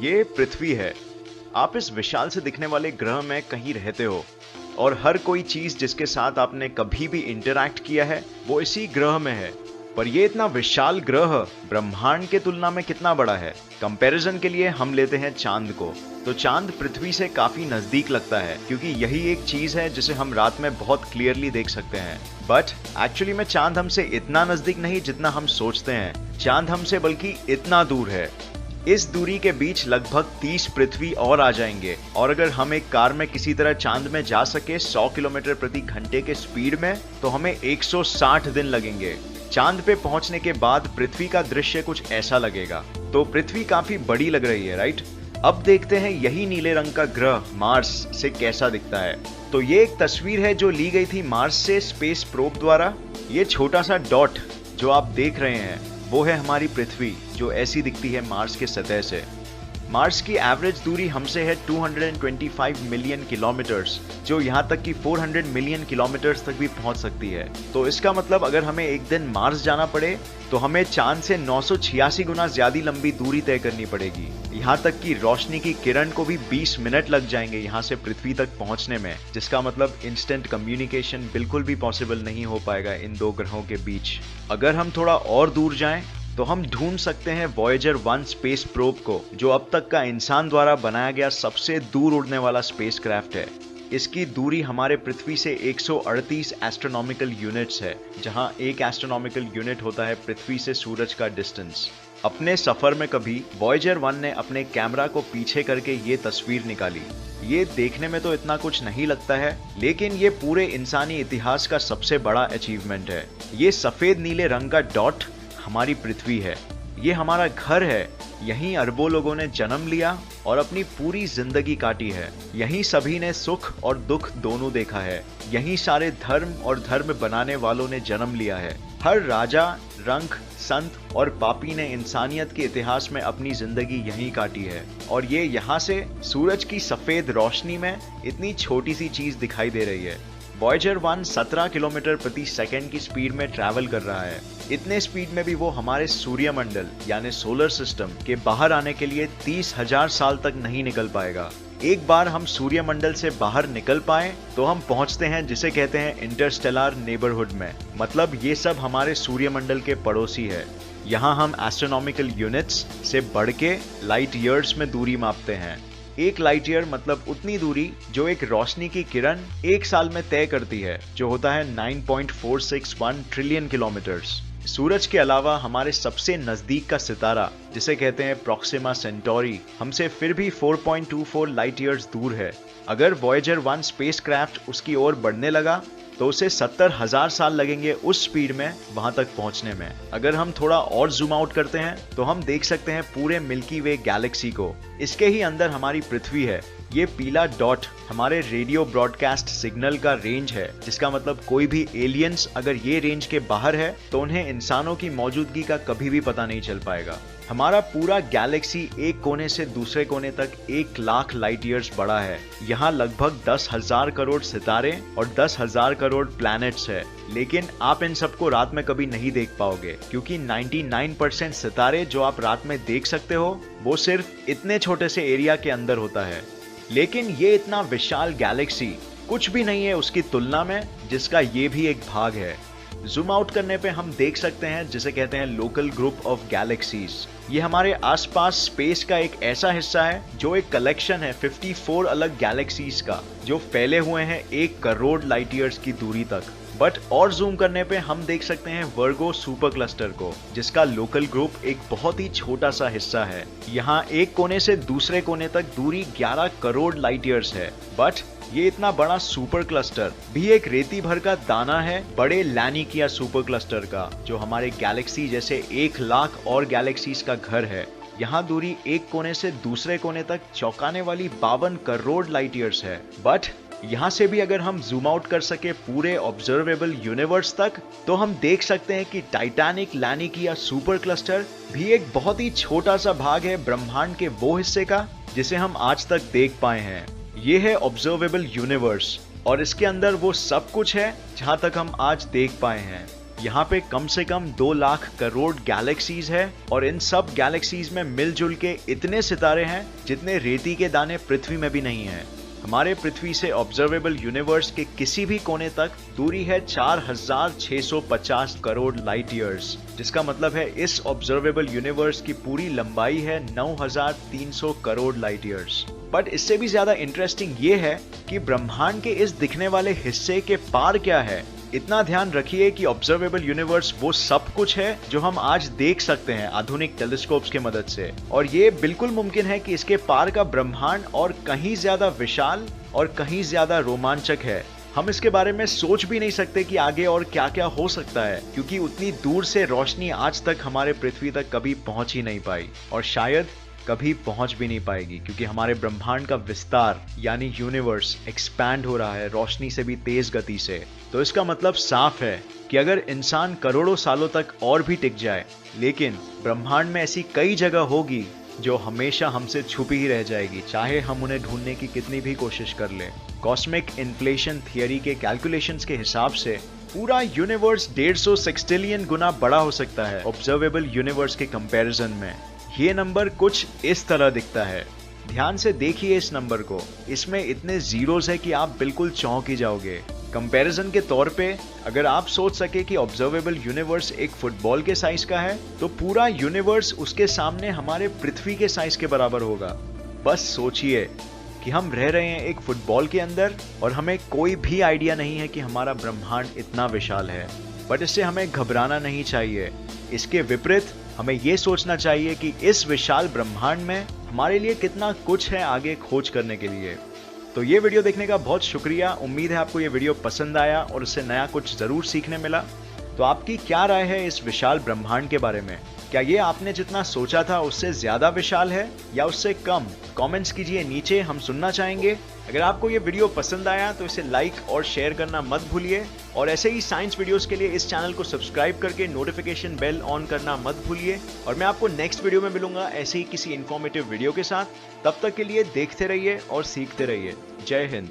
ये पृथ्वी है। आप इस विशाल से दिखने वाले ग्रह में कहीं रहते हो और हर कोई चीज जिसके साथ आपने कभी भी इंटरैक्ट किया है वो इसी ग्रह में है। पर ये इतना विशाल ग्रह ब्रह्मांड के तुलना में कितना बड़ा है? कंपैरिजन के लिए हम लेते हैं चांद को। तो चांद पृथ्वी से काफी नजदीक लगता है क्योंकि यही एक चीज है जिसे हम रात में बहुत क्लियरली देख सकते हैं। बट एक्चुअली में चांद हमसे इतना नजदीक नहीं जितना हम सोचते हैं। चांद हमसे बल्कि इतना दूर है। इस दूरी के बीच लगभग 30 पृथ्वी और आ जाएंगे, और अगर हम एक कार में किसी तरह चांद में जा सके 100 किलोमीटर प्रति घंटे के स्पीड में तो हमें 160 दिन लगेंगे। चांद पे पहुंचने के बाद पृथ्वी का दृश्य कुछ ऐसा लगेगा। तो पृथ्वी काफी बड़ी लग रही है, राइट? अब देखते हैं यही नीले रंग का ग्रह मार्स से कैसा दिखता है। तो ये एक तस्वीर है जो ली गई थी मार्स से स्पेस प्रोब द्वारा। ये छोटा सा डॉट जो आप देख रहे हैं वो है हमारी पृथ्वी, जो ऐसी दिखती है मार्स के सतह से। मार्स की एवरेज दूरी हमसे है 225 मिलियन किलोमीटर्स, जो यहाँ तक कि 400 मिलियन किलोमीटर्स तक भी पहुँच सकती है। तो इसका मतलब अगर हमें एक दिन मार्स जाना पड़े तो हमें चांद से 986 गुना ज्यादा लंबी दूरी तय करनी पड़ेगी। यहाँ तक कि रोशनी की किरण को भी 20 मिनट लग जाएंगे यहाँ से पृथ्वी तक पहुँचने में, जिसका मतलब इंस्टेंट कम्युनिकेशन बिल्कुल भी पॉसिबल नहीं हो पाएगा इन दो ग्रहों के बीच। अगर हम थोड़ा और दूर जाएं तो हम ढूंढ सकते हैं वॉयेजर 1 स्पेस प्रोब को, जो अब तक का इंसान द्वारा बनाया गया सबसे दूर उड़ने वाला स्पेसक्राफ्ट है। इसकी दूरी हमारे पृथ्वी से 138 एस्ट्रोनॉमिकल यूनिट्स है, जहां एक एस्ट्रोनॉमिकल यूनिट होता है पृथ्वी से सूरज का डिस्टेंस। अपने सफर में कभी वॉयेजर 1 ने अपने कैमरा को पीछे करके ये तस्वीर निकाली। ये देखने में तो इतना कुछ नहीं लगता है, लेकिन ये पूरे इंसानी इतिहास का सबसे बड़ा अचीवमेंट है। ये सफेद नीले रंग का डॉट हमारी पृथ्वी है। ये हमारा घर है। यहीं अरबों लोगों ने जन्म लिया और अपनी पूरी जिंदगी काटी है। यहीं सभी ने सुख और दुख दोनों देखा है। यहीं सारे धर्म और धर्म बनाने वालों ने जन्म लिया है। हर राजा, रंक, संत और पापी ने इंसानियत के इतिहास में अपनी जिंदगी यहीं काटी है। और ये यहाँ से सूरज की सफेद रोशनी में इतनी छोटी सी चीज दिखाई दे रही है। वॉयेजर 1 17 किलोमीटर प्रति सेकंड की स्पीड में ट्रैवल कर रहा है। इतने स्पीड में भी वो हमारे सूर्यमंडल यानी सोलर सिस्टम के बाहर आने के लिए 30,000 साल तक नहीं निकल पाएगा। एक बार हम सूर्यमंडल से बाहर निकल पाए तो हम पहुंचते हैं जिसे कहते हैं इंटरस्टेलर नेबरहुड में। मतलब ये सब हमारे सूर्यमंडल के पड़ोसी है। यहाँ हम एस्ट्रोनॉमिकल यूनिट्स से बढ़ के लाइट ईयर्स में दूरी मापते हैं। एक लाइट ईयर मतलब उतनी दूरी जो एक रोशनी की किरण एक साल में तय करती है, जो होता है 9.461 ट्रिलियन किलोमीटर्स। सूरज के अलावा हमारे सबसे नजदीक का सितारा, जिसे कहते हैं प्रोक्सिमा सेंटोरी, हमसे फिर भी 4.24 लाइट ईयर्स दूर है। अगर वॉयेजर 1 स्पेसक्राफ्ट उसकी ओर बढ़ने लगा तो उसे 70,000 साल लगेंगे उस स्पीड में वहां तक पहुंचने में। अगर हम थोड़ा और जूम आउट करते हैं तो हम देख सकते हैं पूरे मिल्की वे गैलेक्सी को। इसके ही अंदर हमारी पृथ्वी है। ये पीला डॉट हमारे रेडियो ब्रॉडकास्ट सिग्नल का रेंज है, जिसका मतलब कोई भी एलियंस अगर ये रेंज के बाहर है तो उन्हें इंसानों की मौजूदगी का कभी भी पता नहीं चल पाएगा। हमारा पूरा गैलेक्सी एक कोने से दूसरे कोने तक 1 लाख लाइट ईयर्स बड़ा है। यहाँ लगभग 10,000 करोड़ सितारे और 10,000 करोड़ प्लैनेट्स है। लेकिन आप इन सबको रात में कभी नहीं देख पाओगे, क्योंकि 99% सितारे जो आप रात में देख सकते हो वो सिर्फ इतने छोटे से एरिया के अंदर होता है। लेकिन ये इतना विशाल गैलेक्सी कुछ भी नहीं है उसकी तुलना में, जिसका ये भी एक भाग है। जूम आउट करने पे हम देख सकते हैं जिसे कहते हैं लोकल ग्रुप ऑफ गैलेक्सीज। ये हमारे आसपास स्पेस का एक ऐसा हिस्सा है जो एक कलेक्शन है 54 अलग गैलेक्सीज का, जो फैले हुए हैं 1 करोड़ लाइट ईयर्स की दूरी तक। बट और जूम करने पे हम देख सकते हैं वर्गो सुपर क्लस्टर को, जिसका लोकल ग्रुप एक बहुत ही छोटा सा हिस्सा है। यहाँ एक कोने से दूसरे कोने तक दूरी 11 करोड़ लाइट ईयर्स है। बट ये इतना बड़ा सुपर क्लस्टर भी एक रेती भर का दाना है बड़े लैनिकिया सुपर क्लस्टर का, जो हमारे गैलेक्सी जैसे 1 लाख और गैलेक्सीज का घर है। यहाँ दूरी एक कोने से दूसरे कोने तक चौंकाने वाली 52 करोड़ लाइट ईयर्स है। बट यहाँ से भी अगर हम जूम आउट कर सके पूरे ऑब्जर्वेबल यूनिवर्स तक, तो हम देख सकते हैं कि टाइटैनिक लैनिकिया सुपर क्लस्टर भी एक बहुत ही छोटा सा भाग है ब्रह्मांड के वो हिस्से का जिसे हम आज तक देख पाए हैं। ये है ऑब्जर्वेबल यूनिवर्स और इसके अंदर वो सब कुछ है जहां तक हम आज देख पाए हैं। यहाँ पे कम से कम 2 लाख करोड़ गैलेक्सीज है और इन सब गैलेक्सीज में मिलजुल के इतने सितारे हैं जितने रेती के दाने पृथ्वी में भी नहीं है। हमारे पृथ्वी से ऑब्जर्वेबल यूनिवर्स के किसी भी कोने तक दूरी है 4650 करोड़ लाइट ईयर्स, जिसका मतलब है इस ऑब्जर्वेबल यूनिवर्स की पूरी लंबाई है 9300 करोड़ लाइट ईयर्स। बट इससे भी ज्यादा इंटरेस्टिंग ये है कि ब्रह्मांड के इस दिखने वाले हिस्से के पार क्या है। इतना ध्यान रखिए कि ऑब्जर्वेबल यूनिवर्स वो सब कुछ है जो हम आज देख सकते हैं आधुनिक टेलीस्कोप्स की मदद से, और ये बिल्कुल मुमकिन है कि इसके पार का ब्रह्मांड और कहीं ज्यादा विशाल और कहीं ज्यादा रोमांचक है। हम इसके बारे में सोच भी नहीं सकते कि आगे और क्या क्या हो सकता है, क्योंकि उतनी दूर से रोशनी आज तक हमारे पृथ्वी तक कभी पहुंच ही नहीं पाई और शायद कभी पहुंच भी नहीं पाएगी, क्योंकि हमारे ब्रह्मांड का विस्तार यानी यूनिवर्स एक्सपैंड हो रहा है रोशनी से भी तेज गति से। तो इसका मतलब साफ है कि अगर इंसान करोड़ों सालों तक और भी टिक जाए, लेकिन ब्रह्मांड में ऐसी कई जगह होगी जो हमेशा हमसे छुपी ही रह जाएगी, चाहे हम उन्हें ढूंढने की कितनी भी कोशिश कर लें। कॉस्मिक इन्फ्लेशन थियरी के कैलकुलेशंस के हिसाब से पूरा यूनिवर्स 150 सेक्सटिलियन गुना बड़ा हो सकता है ऑब्जर्वेबल यूनिवर्स के कंपैरिजन में। ये नंबर कुछ इस तरह दिखता है, ध्यान से देखिए इस नंबर को, इसमें इतने जीरोस है कि आप बिल्कुल चौंक ही जाओगे। कंपैरिजन के तौर पे अगर आप सोच सके कि ऑब्जर्वेबल यूनिवर्स एक फुटबॉल के साइज का है, तो पूरा यूनिवर्स उसके सामने हमारे पृथ्वी के साइज के बराबर होगा। बस सोचिए कि हम रह रहे हैं एक फुटबॉल के अंदर और हमें कोई भी आइडिया नहीं है कि हमारा ब्रह्मांड इतना विशाल है। बट इससे हमें घबराना नहीं चाहिए, इसके विपरीत हमें यह सोचना चाहिए कि इस विशाल ब्रह्मांड में हमारे लिए कितना कुछ है आगे खोज करने के लिए। तो ये वीडियो देखने का बहुत शुक्रिया। उम्मीद है आपको ये वीडियो पसंद आया और उससे नया कुछ जरूर सीखने मिला। तो आपकी क्या राय है इस विशाल ब्रह्मांड के बारे में? क्या ये आपने जितना सोचा था उससे ज्यादा विशाल है या उससे कम? कमेंट्स कीजिए नीचे, हम सुनना चाहेंगे। अगर आपको ये वीडियो पसंद आया तो इसे लाइक और शेयर करना मत भूलिए, और ऐसे ही साइंस वीडियोस के लिए इस चैनल को सब्सक्राइब करके नोटिफिकेशन बेल ऑन करना मत भूलिए। और मैं आपको नेक्स्ट वीडियो में मिलूंगा ऐसे ही किसी इन्फॉर्मेटिव वीडियो के साथ। तब तक के लिए देखते रहिए और सीखते रहिए। जय हिंद।